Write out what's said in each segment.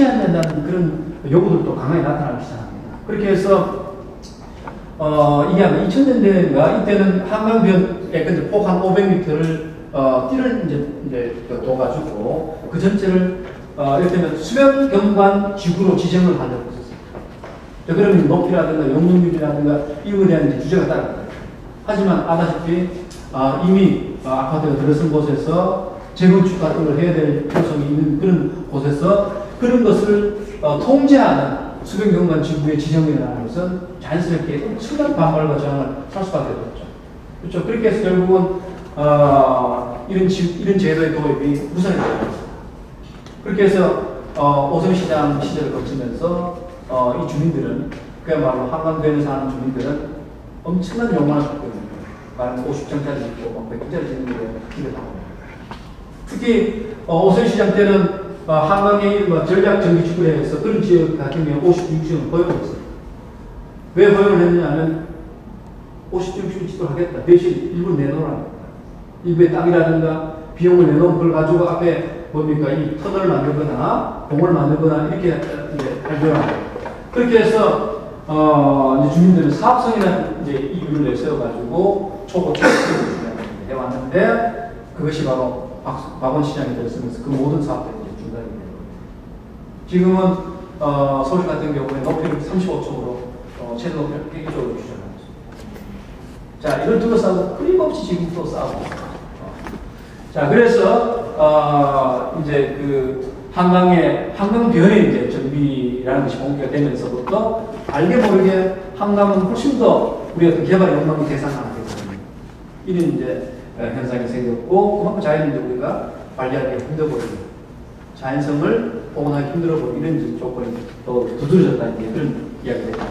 지켜야 된다는 그런 요구들도 강하게 나타나기 시작합니다. 그렇게 해서 이게 아마 2000년대인가 이때는 한강변에 근데 폭 한 500m를 띠를 이제 둬가지고 그 전체를 이를테면 수변경관 지구로 지정을 하려고 했었어요. 그러면 높이라든가 용적률이라든가 이거에 대한 이제 규제가 따라갑니다. 하지만 아다시피 이미 아파트가 들어선 곳에서 재건축 같은 걸 해야 될 필요성이 있는 그런 곳에서 그런 것을 통제하는 수변경관 지구의 지정이라는 것은 자연스럽게 엄청난 반발과 저항을 살 수밖에 없죠. 그렇죠. 그렇게 해서 결국은 이런 제도의 도입이 무산이 됩니다. 그렇게 해서 오성시장 시절을 거치면서 이 주민들은 그야말로 한강변에 사는 주민들은 엄청난 욕망을 갖고 있는 거예요. 50층짜리 있고 100층짜리 짓는 게 기대하고 특히 오성시장 때는 한강의 전략 전기축구에서 그런 지역 같은 경우 56층을 허용했어요. 왜 허용을 했느냐면 56층 지도를 하겠다. 대신 일부 내놓으라. 일부의 땅이라든가 비용을 내놓은 걸 가지고 앞에 뭡니까 이 터널을 만들거나 공을 만들거나 이렇게 하려고 그렇게 해서 이제 주민들은 사업성이라는 이제 이유를 내세워가지고 초고초를 해왔는데 그것이 바로 박원 시장이 들었으면서 그 모든 사업들이 이제 중단이 되는 거예요. 지금은 서울 같은 경우에 높이를 35층으로 최대 높이를 획기적으로 규정하고 있습니다. 자, 이걸 둘러싸고 끊임없이 지금 또 싸우고 자, 그래서 이제 그 한강변에 이제 정비라는 것이 본격화 되면서부터 알게 모르게 한강은 훨씬 더 우리 어떤 개발 욕망의 대상이 되거든요. 이런 이제 현상이 생겼고 그만큼 자연을 우리가 관리하기 힘들어버리고 자연성을 복원하기 힘들어버리고 이런 조건이 더 두드러졌다는 그런 이야기입니다.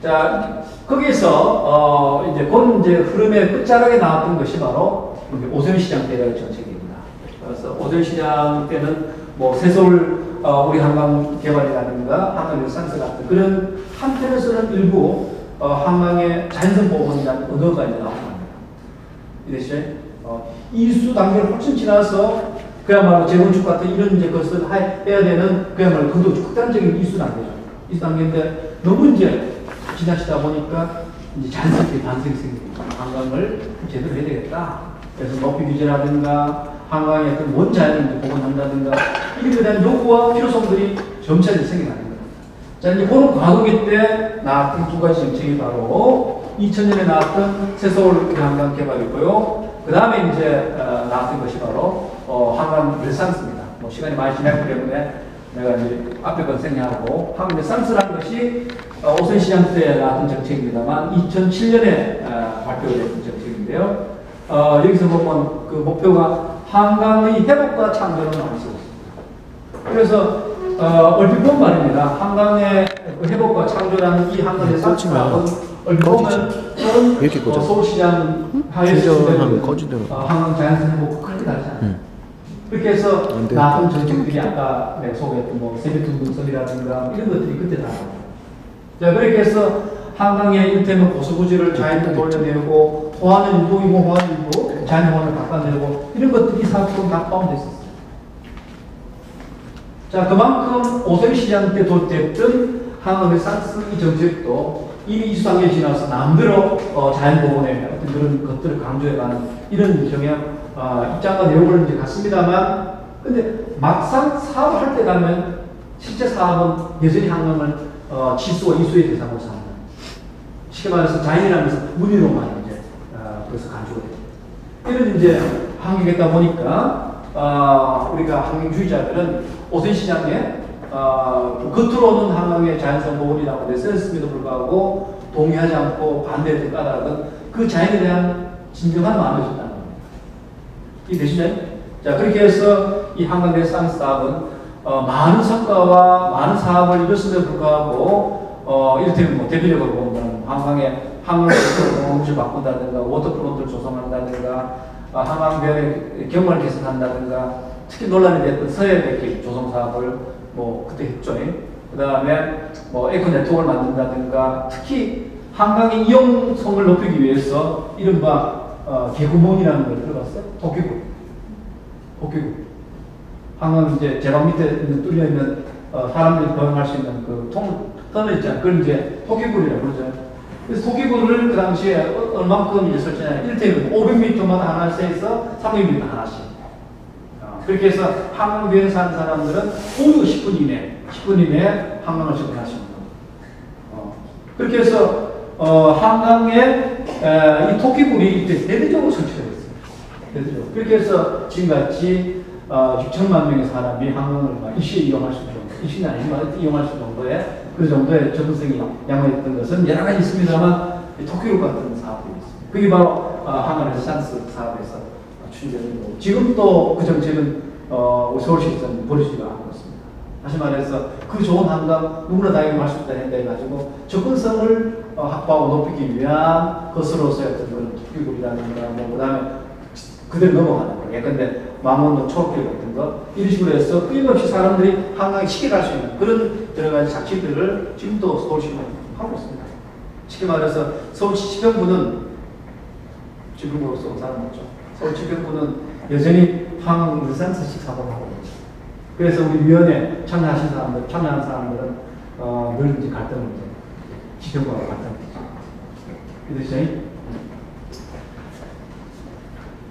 자, 거기에서 이제 흐름의 끝자락에 나왔던 것이 바로 오세훈시장 때의 정책입니다. 그래서 오세훈시장 때는 뭐 새서울 우리 한강 개발이라든가 한강 르네상스 같은 그런 한편에서는 일부 한강의 자연성 보호원이라는 언어가 이제 나옵니다. 이것이 이수 단계를 훨씬 지나서 그야말로 재건축 같은 이런 이제 것을 해야 되는 그야말로 그도 극단적인 이수 단계죠. 이수 단계인데 너무 이제 지나치다 보니까 이제 자연스럽게 반성이 생깁니다. 한강을 제대로 해야 되겠다. 그래서 높이 규제라든가 한강의 어떤 원자연을 복원한다든가 이에 대한 요구와 필요성들이 점차 이제 생겨나는 겁니다. 자, 이제 그런 과도기 때 나왔던 두 가지 정책이 바로 2000년에 나왔던 새서울 한강 개발이고요. 그 다음에 이제 나왔던 것이 바로 한강 르네상스입니다. 뭐 시간이 많이 지났기 때문에 내가 이제 앞에 건 생략하고 한강 르네상스라는 것이 오세훈시장 때 나왔던 정책입니다만 2007년에 발표된 정책인데요. 여기서 보면 그 목표가 한강의 회복과 창조를 많이 쓰였습니다. 그래서 얼핏 보면 말입니다. 한강의 회복과 창조라는 이 한강 르네상스라는 얼핏 보면 서울시장 하에서 한강 자연성 회복과 크게 다르지 않아요. 그렇게 해서 나왔던 정책들이 아까 내가 소개했던 뭐 세뱃둥둥섬이라든가 이런 것들이 그때 나왔습니다. 자, 그렇게 해서 한강에 이를테면 고수부지를 자연을 돌려내고 호환은 일부이고 호환은 일부 자연호환을 깎아내고 이런 것들이 사업으로 다 포함되어 있었어요. 자, 그만큼 오세훈시장 때 도입됐던 한강 르네상스 이 정책도 이미 이수단계에 지나서 남대로 자연보건의 어떤 그런 것들을 강조해가는 이런 경향 입장과 내용을 이제 갖습니다만 근데 막상 사업을 할 때 가면 실제 사업은 여전히 한강을 치수와 이수의 대상으로 삼는 쉽게 말해서 자연이라는 것은 무늬로만 이제 그래서 간주가 됩니다. 이런 이제 환경이다 보니까 우리가 환경주의자들은 오세훈시장에 겉으로는 한강의 자연성 보호이라고 내세웠음에도 불구하고 동의하지 않고 반대를 까다로운 그 자연에 대한 진정한 마음이 있다는 겁니다. 이해되시나요? 자, 그렇게 해서 이 한강 르네상스 사업은 많은 성과와 많은 사업을 이뤘음에도 불구하고 이를테면 뭐 대표적으로 보면 한강의 항로를 바꾼다든가 워터프론트를 조성한다든가 한강변의 경관을 개선한다든가 특히 논란이 됐던 서해백길 조성 사업을 뭐 그때 했죠. 그 다음에 뭐 에코 네트워크를 만든다든가 특히 한강의 이용성을 높이기 위해서 이른바 개구멍이라는 걸 들어봤어요? 도끼구. 한강 이제 제방 밑에 뚫려 있는 사람들이 거행할 수 있는 그 터널 있잖아요. 그걸 이제 토끼굴이라고 그러죠. 그래서 토끼굴을 그 당시에 얼만큼 이제 설치냐. 이를테면 500m마다 하나씩 해서 300m 하나씩. 그렇게 해서 한강변에 사는 사람들은 모두 10분 이내에 한강을 접근할 수 있는 거예요. 그렇게 해서 한강에 이 토끼굴이 이때 대대적으로 설치가 됐어요. 대대적으로. 그렇게 해서 지금같이 6천만 명의 사람이 한강을 일시에 이용할 수 있는 정도, 일시는 아니지만 이용할 수 있는 정도의 그 정도의 접근성이 양호했던 것은 여러 가지 있습니다만 토끼굴 같은 사업이 있습니다. 그게 바로 한강 르네상스 사업에서 추진되고 지금 또 그 정책은 서울시에서는 버리지가 않고 있습니다. 다시 말해서 그 좋은 한강 누구나 다 이용할 수 있다 해가지고 접근성을 확보하고 높이기 위한 것으로서의 어떤 그런 토끼굴이라든가 뭐 그다음에 그대로 넘어가는 거예요. 예컨대 망원동 초록길 같은 거 이런 식으로 해서 끊임없이 사람들이 한강에 쉽게 갈 수 있는 그런 여러 가지 장치들을 지금도 서울시는 하고 있습니다. 쉽게 말해서 서울시 치평구는 지금으로서 사람 없죠. 서울 치평구는 여전히 한강 르네상스식 사업을 하고 있죠. 그래서 우리 위원회 참여하는 사람들은 늘 이제 갈등을 이제 치평구와 갈등이죠. 그렇죠?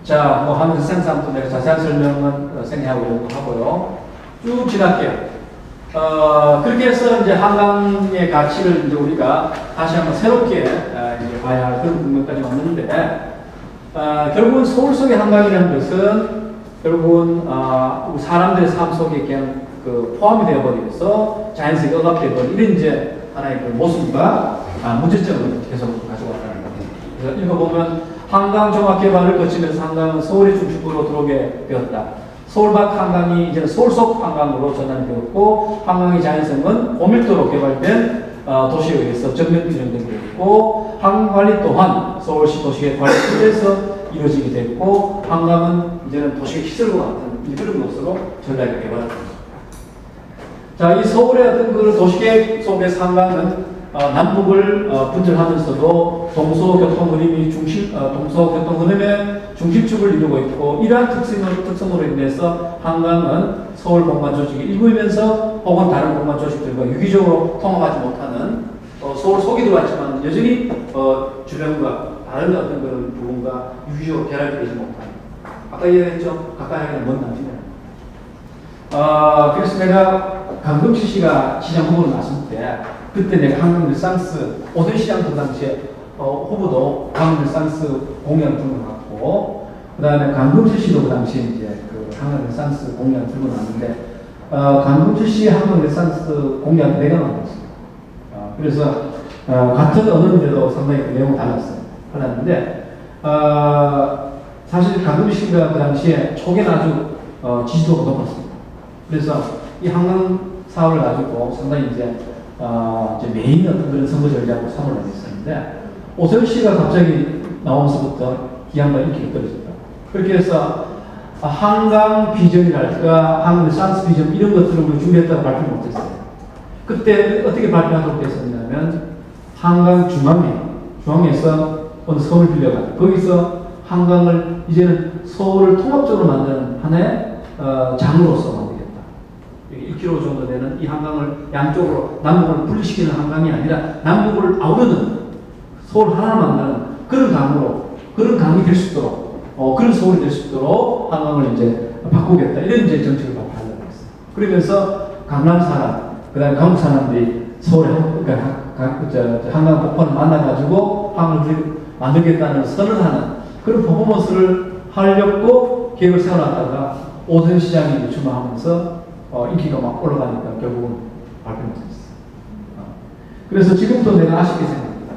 자, 뭐 한강 르네상스 한번 내가 자세한 설명은 생략하고 하고요. 쭉 지날게요. 그렇게 해서 이제 한강의 가치를 이제 우리가 다시 한번 새롭게 이제 봐야 할 그런 부분까지 왔는데, 결국은 서울 속의 한강이라는 것은 결국은 사람들의 삶 속에 그냥 그 포함이 되어버려서 자연스럽게 억압되어버린 이런 이제 하나의 그 모습과 문제점을 계속 가지고 왔다는 겁니다. 그래서 읽어보면 한강 종합개발을 거치면서 한강은 서울의 중심부로 들어오게 되었다. 서울 밖 한강이 이제 서울 속 한강으로 전환이 되었고 한강의 자연성은 고밀도로 개발된 도시에 의해서 전면 규정되게 되었고 한강 관리 또한 서울시 도시의 관리 틀에서 이루어지게 됐고 한강은 이제는 도시의 시설과 같은 그런 것으로 전략이 개발됩니다. 자, 이 서울의 어떤 그 도시계획 속에서 한강은 남북을 분절하면서도 동서교통 흐름의 중심축을 이루고 있고 이러한 특성으로 인해서 한강은 서울 공간 조직의 일부이면서 혹은 다른 공간 조직들과 유기적으로 통합하지 못하는 서울 속이 들어왔지만 여전히 주변과 다른 어떤 그런 부분과 유기적으로 결합되지 못하는 아까 얘기했죠? 가까이 하기는 먼 남지는 그래서 내가 강금실 씨가 시장 후보로 나섰을 때 그때 내가 한강 르네상스 오전 시장 그 당시에 후보도 한강 르네상스 공약을 들고 나왔고 그 다음에 강금실 씨도 그 당시에 이제 그 한강 르네상스 공약을 들고 나왔는데 강금실 씨의 한강 르네상스 공약을 내가 만들었어요. 그래서 같은 언어인데도 상당히 그 내용이 달랐는데 사실 강금실 씨가 그 당시에 초기는 아주 지지도가 높았습니다. 그래서 이 한강 사업을 가지고 상당히 이제 메인 어떤 그런 선거 전략으로 삼을 하고 있었는데 오세훈 씨가 갑자기 나오면서부터 이 양반이 이렇게 떨어졌다. 그렇게 해서 한강 비전이랄까 한강 르네상스 비전 이런 것들을 우리 준비했다고 발표를 못했어요. 그때 어떻게 발표하도록 했었냐면 한강 중앙에서 어느 섬을 빌려가지고 거기서 한강을 이제는 서울을 통합적으로 만드는 하나의 장으로서 만들겠다. 1km 정도 되는 이 한강을 양쪽으로 남북을 분리시키는 한강이 아니라 남북을 아우르는 서울 하나를 만드는 그런 강으로 그런 강이 될 수 있도록 그런 서울이 될 수 있도록 한강을 이제 바꾸겠다 이런 이제 정책을 발표하려고 했어요. 그러면서 강남 사람 그다음에 강북 사람들이 서울에 한강 복판을 만나가지고 한강을 만들겠다는 선언하는 그런 퍼포먼스를 하려고 계획을 세워놨다가 오세훈 시장이 출마하면서 인기가 막 올라가니까 결국은 발표 못했어요. 그래서 지금도 내가 아쉽게 생각합니다.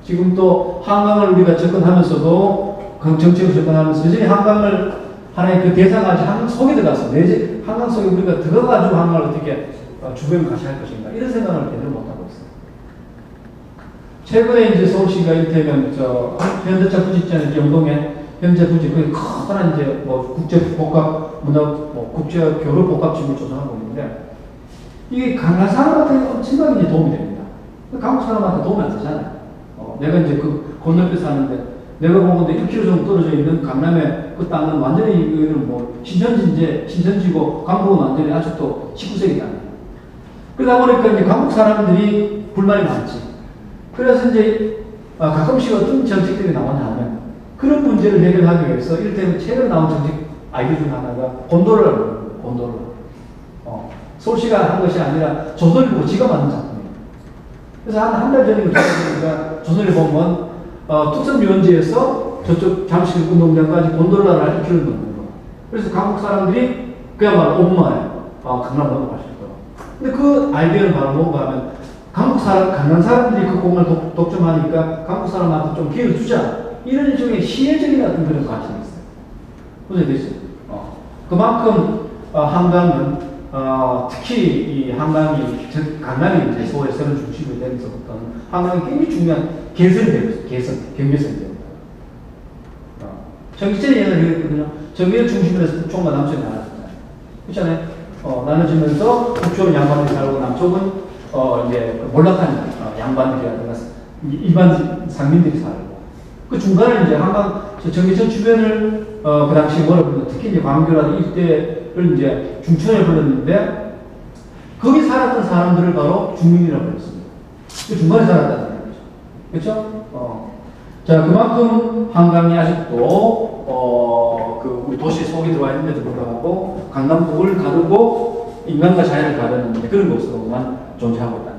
지금도 한강을 우리가 접근하면서도 정책을 접근하면서 여전히 한강을 하나의 그 대상하지 한강 속에 들어가서 내지 한강 속에 우리가 들어가지고 한강을 어떻게 주변을 같이 할 것인가 이런 생각을 제대로 못하고 있어요. 최근에 이제 서울시가 이를테면 현대차 부지 있잖아요. 영동에 현재 부지 그게 커다란 이제 뭐 국제 복합 문화 국제 교류 복합지구를 조성하고 있는데 이게 강남 사람한테 엄청나게 도움이 됩니다. 강북 사람한테 도움이 안 되잖아요. 내가 이제 그 건너편에 사는데 내가 보건데 1km 정도 떨어져 있는 강남의 그 땅은 완전히 뭐 신천지고 강북은 완전히 아직도 19세기 땅이에요. 그러다 보니까 이제 강북 사람들이 불만이 많지. 그래서 이제 가끔씩 어떤 정책들이 나오냐 하면 그런 문제를 해결하기 위해서 이를테면 최근에 나온 정책 아이디어 중 하나가 곤돌라라고 합니다. 곤돌라. 서울시가 한 것이 아니라 조선일보 지가 만든 작품이에요. 그래서 한 달 전에 보니까 조선일보 보면 특선유원지에서 저쪽 잠실 운동장까지 곤돌라를 1km 넘는 거. 그래서 강북 사람들이 그야말로 엄마예요. 강남 넘어가실 거예요. 근데 그 아이디어는 바로 뭔가 하면 강남 사람들이 그 공간을 독점하니까 강북 사람한테 좀 기회를 주자. 이런 일종의 시혜적인 어떤 그런 관심이 있어요. 무슨 얘기죠? 그만큼 한강은 특히 이 한강이 강남이 이제 서울의 새로운 중심이 되면서부터는 한강이 굉장히 중요한 개선이 되고 있어요. 경계선이 됩니다. 전기철이 예전에 그랬거든요. 전기를 중심으로 해서 북쪽과 남쪽이 나눠졌잖아요. 그렇잖아요. 나눠지면서 북쪽은 양반들이 살고 남쪽은 이제 몰락한 양반들이라든가 일반 상민들이 살고 그 중간에 이제 한강 전기천 주변을 그 당시 뭐라 부르는 특히 이제 광교라든가 이때를 이제 중천에 불렀는데 거기 살았던 사람들을 바로 중민이라고 불렀습니다. 그 중간에 살았다는 얘기죠. 그렇죠? 자, 그만큼 한강이 아직도 우리 도시 속에 들어와 있는데도 불구하고 강남북을 가르고 인간과 자연을 가르는 그런 곳으로만 존재하고 있다.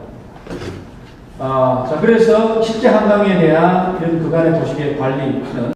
자, 그래서 실제 한강에 대한 이런 그간의 도시계 관리는